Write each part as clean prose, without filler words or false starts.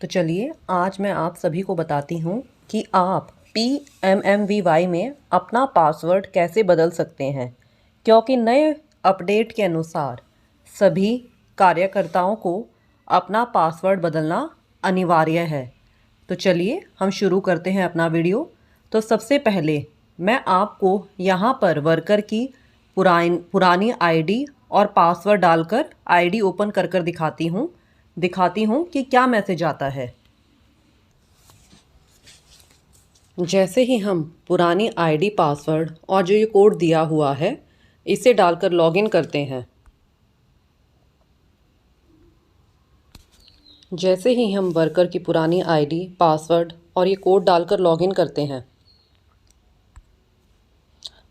तो चलिए आज मैं आप सभी को बताती हूँ कि आप PMMVY में अपना पासवर्ड कैसे बदल सकते हैं, क्योंकि नए अपडेट के अनुसार सभी कार्यकर्ताओं को अपना पासवर्ड बदलना अनिवार्य है। तो चलिए हम शुरू करते हैं अपना वीडियो। तो सबसे पहले मैं आपको यहाँ पर वर्कर की पुरानी आईडी और पासवर्ड डालकर आईडी ओपन कर दिखाती हूँ कि क्या मैसेज आता है। जैसे ही हम पुरानी आईडी पासवर्ड और जो ये कोड दिया हुआ है इसे डालकर लॉगिन करते हैं, जैसे ही हम वर्कर की पुरानी आईडी पासवर्ड और ये कोड डालकर लॉगिन करते हैं,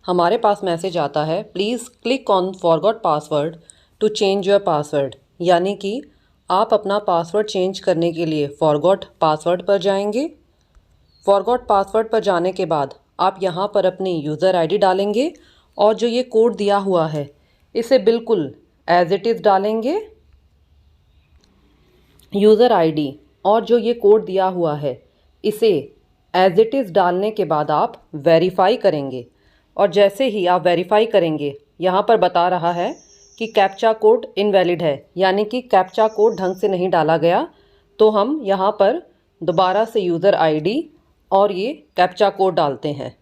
हमारे पास मैसेज आता है please click on forgot password to change your password. यानी कि आप अपना पासवर्ड चेंज करने के लिए फॉरगॉट पासवर्ड पर जाएंगे। फॉरगॉट पासवर्ड पर जाने के बाद आप यहाँ पर अपनी यूज़र आईडी डालेंगे और जो ये कोड दिया हुआ है इसे बिल्कुल एज इट इज़ डालेंगे। यूज़र आईडी और जो ये कोड दिया हुआ है इसे एज इट इज़ डालने के बाद आप वेरीफाई करेंगे और जैसे ही आप वेरीफाई करेंगे यहाँ पर बता रहा है कि कैप्चा कोड इनवैलिड है, यानी कि कैप्चा कोड ढंग से नहीं डाला गया। तो हम यहाँ पर दोबारा से यूज़र आईडी और ये कैप्चा कोड डालते हैं।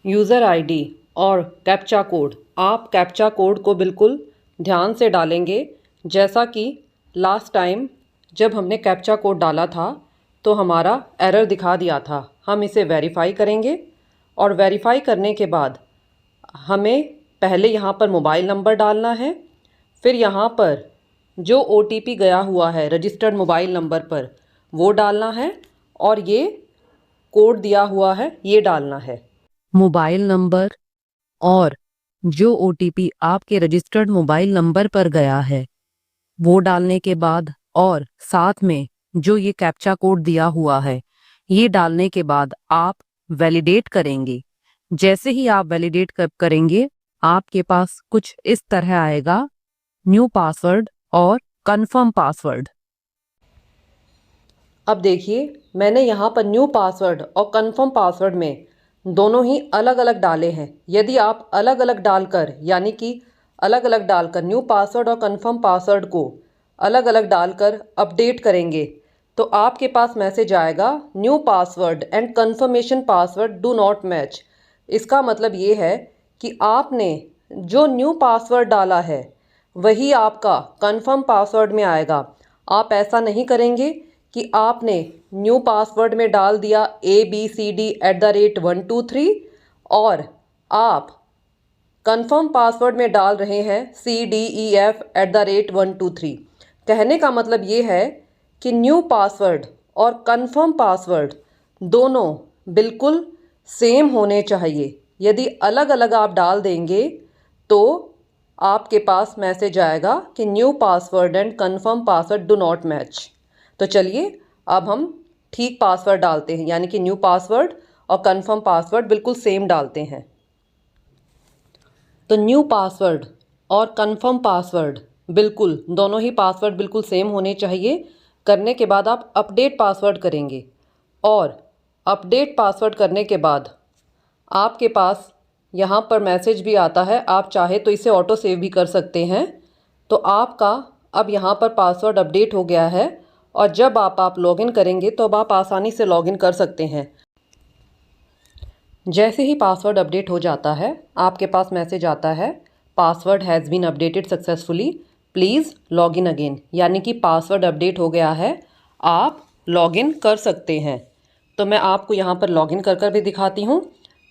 यूज़र आईडी और कैप्चा कोड, आप कैप्चा कोड को बिल्कुल ध्यान से डालेंगे। जैसा कि लास्ट टाइम जब हमने कैप्चा कोड डाला था तो हमारा एरर दिखा दिया था। हम इसे वेरीफाई करेंगे और वेरीफाई करने के बाद हमें पहले यहाँ पर मोबाइल नंबर डालना है, फिर यहाँ पर जो OTP गया हुआ है रजिस्टर्ड मोबाइल नंबर पर वो डालना है और ये कोड दिया हुआ है ये डालना है। मोबाइल नंबर और जो OTP आपके रजिस्टर्ड मोबाइल नंबर पर गया है वो डालने के बाद और साथ में जो ये कैप्चा कोड दिया हुआ है ये डालने के बाद आप वैलिडेट करेंगे। जैसे ही आप वैलिडेट करेंगे आपके पास कुछ इस तरह आएगा, न्यू पासवर्ड और कंफर्म पासवर्ड। अब देखिए मैंने यहाँ पर न्यू पासवर्ड और कंफर्म पासवर्ड में दोनों ही अलग अलग डाले हैं। यदि आप अलग अलग डालकर यानी कि अलग अलग डालकर न्यू पासवर्ड और कंफर्म पासवर्ड को अलग अलग डालकर अपडेट करेंगे तो आपके पास मैसेज आएगा new password and confirmation password do not match. इसका मतलब ये है कि आपने जो न्यू पासवर्ड डाला है वही आपका कंफर्म पासवर्ड में आएगा। आप ऐसा नहीं करेंगे कि आपने न्यू पासवर्ड में डाल दिया ABCD@123 और आप कंफर्म पासवर्ड में डाल रहे हैं CDEF@123। कहने का मतलब ये है कि न्यू पासवर्ड और कंफर्म पासवर्ड दोनों बिल्कुल सेम होने चाहिए। यदि अलग अलग आप डाल देंगे तो आपके पास मैसेज आएगा कि new password and confirm password do not match. तो चलिए अब हम ठीक पासवर्ड डालते हैं, यानी कि न्यू पासवर्ड और कंफर्म पासवर्ड बिल्कुल सेम डालते हैं। तो न्यू पासवर्ड और कंफर्म पासवर्ड बिल्कुल दोनों ही पासवर्ड बिल्कुल सेम होने चाहिए। करने के बाद आप अपडेट पासवर्ड करेंगे और अपडेट पासवर्ड करने के बाद आपके पास यहाँ पर मैसेज भी आता है। आप चाहे तो इसे ऑटो सेव भी कर सकते हैं। तो आपका अब यहाँ पर पासवर्ड अपडेट हो गया है और जब आप लॉगिन करेंगे तो अब आप आसानी से लॉगिन कर सकते हैं। जैसे ही पासवर्ड अपडेट हो जाता है आपके पास मैसेज आता है password has been updated successfully, please login again. यानी कि पासवर्ड अपडेट हो गया है, आप लॉगिन कर सकते हैं। तो मैं आपको यहाँ पर लॉगिन कर भी दिखाती हूँ।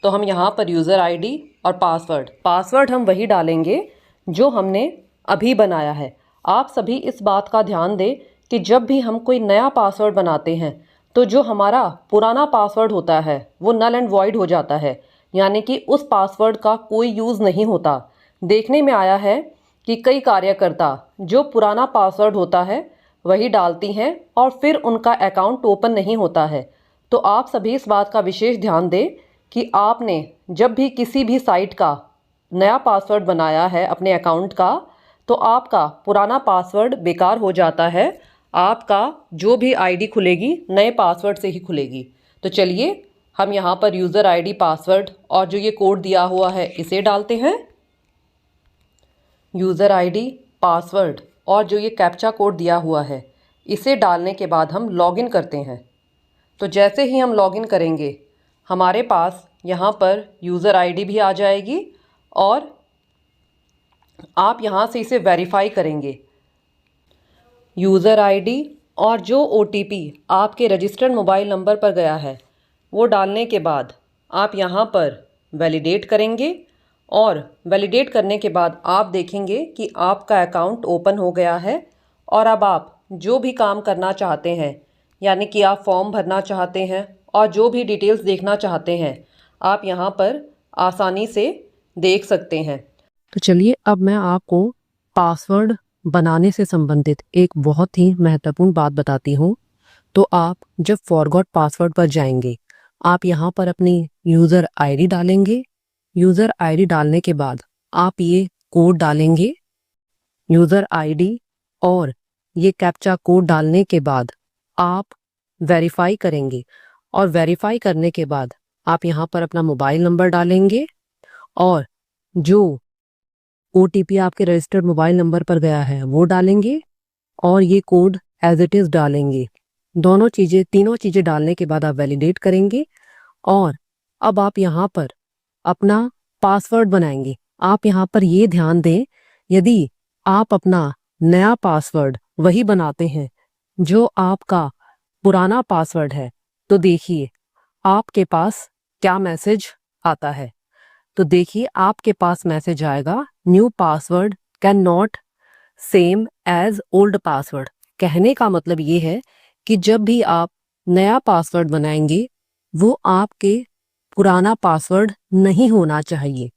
तो हम यहाँ पर यूज़र आईडी और पासवर्ड हम वही डालेंगे जो हमने अभी बनाया है। आप सभी इस बात का ध्यान दें कि जब भी हम कोई नया पासवर्ड बनाते हैं तो जो हमारा पुराना पासवर्ड होता है वो नल एंड वॉइड हो जाता है, यानी कि उस पासवर्ड का कोई यूज़ नहीं होता। देखने में आया है कि कई कार्यकर्ता जो पुराना पासवर्ड होता है वही डालती हैं और फिर उनका अकाउंट ओपन नहीं होता है। तो आप सभी इस बात का विशेष ध्यान दें कि आपने जब भी किसी भी साइट का नया पासवर्ड बनाया है अपने अकाउंट का तो आपका पुराना पासवर्ड बेकार हो जाता है। आपका जो भी आईडी खुलेगी नए पासवर्ड से ही खुलेगी। तो चलिए हम यहाँ पर यूज़र आईडी, पासवर्ड और जो ये कोड दिया हुआ है इसे डालते हैं। यूज़र आईडी, पासवर्ड और जो ये कैप्चा कोड दिया हुआ है इसे डालने के बाद हम लॉगिन करते हैं। तो जैसे ही हम लॉगिन करेंगे हमारे पास यहाँ पर यूज़र आईडी भी आ जाएगी और आप यहाँ से इसे वेरीफाई करेंगे। यूज़र आईडी और जो ओटीपी आपके रजिस्टर्ड मोबाइल नंबर पर गया है वो डालने के बाद आप यहाँ पर वैलिडेट करेंगे और वैलिडेट करने के बाद आप देखेंगे कि आपका अकाउंट ओपन हो गया है। और अब आप जो भी काम करना चाहते हैं, यानी कि आप फॉर्म भरना चाहते हैं और जो भी डिटेल्स देखना चाहते हैं, आप यहाँ पर आसानी से देख सकते हैं। तो चलिए अब मैं आपको पासवर्ड बनाने से संबंधित एक बहुत ही महत्वपूर्ण बात बताती हूँ। तो आप जब फॉरगॉट पासवर्ड पर जाएंगे, आप यहाँ पर अपनी यूज़र आईडी डालेंगे। यूज़र आईडी डालने के बाद आप ये कोड डालेंगे, यूज़र आईडी और ये कैप्चा कोड डालने के बाद आप वेरीफाई करेंगे और वेरीफाई करने के बाद आप यहाँ पर अपना मोबाइल नंबर डालेंगे और जो ओटीपी आपके रजिस्टर्ड मोबाइल नंबर पर गया है वो डालेंगे और ये कोड एज इट इज़ डालेंगे। तीनों चीज़ें डालने के बाद आप वैलिडेट करेंगे और अब आप यहाँ पर अपना पासवर्ड बनाएंगे। आप यहाँ पर ये ध्यान दें, यदि आप अपना नया पासवर्ड वही बनाते हैं जो आपका पुराना पासवर्ड है, तो देखिए आपके पास क्या मैसेज आता है। तो देखिए आपके पास मैसेज आएगा, new password can not same as old password. कहने का मतलब ये है कि जब भी आप नया पासवर्ड बनाएंगे वो आपके पुराना पासवर्ड नहीं होना चाहिए।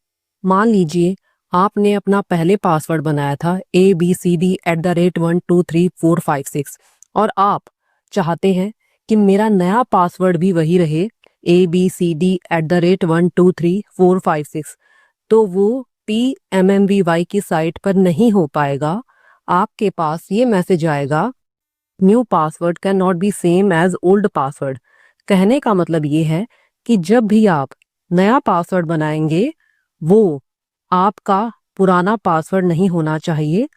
मान लीजिए आपने अपना पहले पासवर्ड बनाया था ABCD@12345 और आप चाहते हैं कि मेरा नया पासवर्ड भी वही रहे ABCD@12345, तो वो PMMVY की साइट पर नहीं हो पाएगा। आपके पास ये मैसेज आएगा, new password can not be same as old password. कहने का मतलब ये है कि जब भी आप नया पासवर्ड बनाएंगे वो आपका पुराना पासवर्ड नहीं होना चाहिए।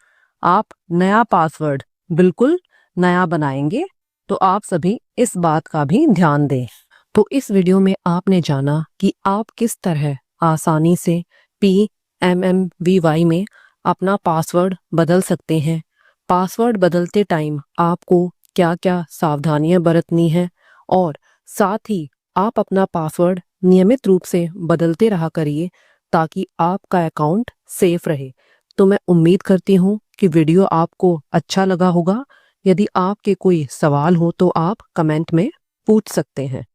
आप नया पासवर्ड बिल्कुल नया बनाएंगे। तो आप सभी इस बात का भी ध्यान दें। तो इस वीडियो में आपने जाना कि आप किस तरह आसानी से PMMVY में अपना पासवर्ड बदल सकते हैं। पासवर्ड बदलते टाइम आपको क्या क्या सावधानियां बरतनी है और साथ ही आप अपना पासवर्ड नियमित रूप से बदलते रहा करिए ताकि आपका अकाउंट सेफ रहे। तो मैं उम्मीद करती हूँ कि वीडियो आपको अच्छा लगा होगा। यदि आपके कोई सवाल हो तो आप कमेंट में पूछ सकते हैं।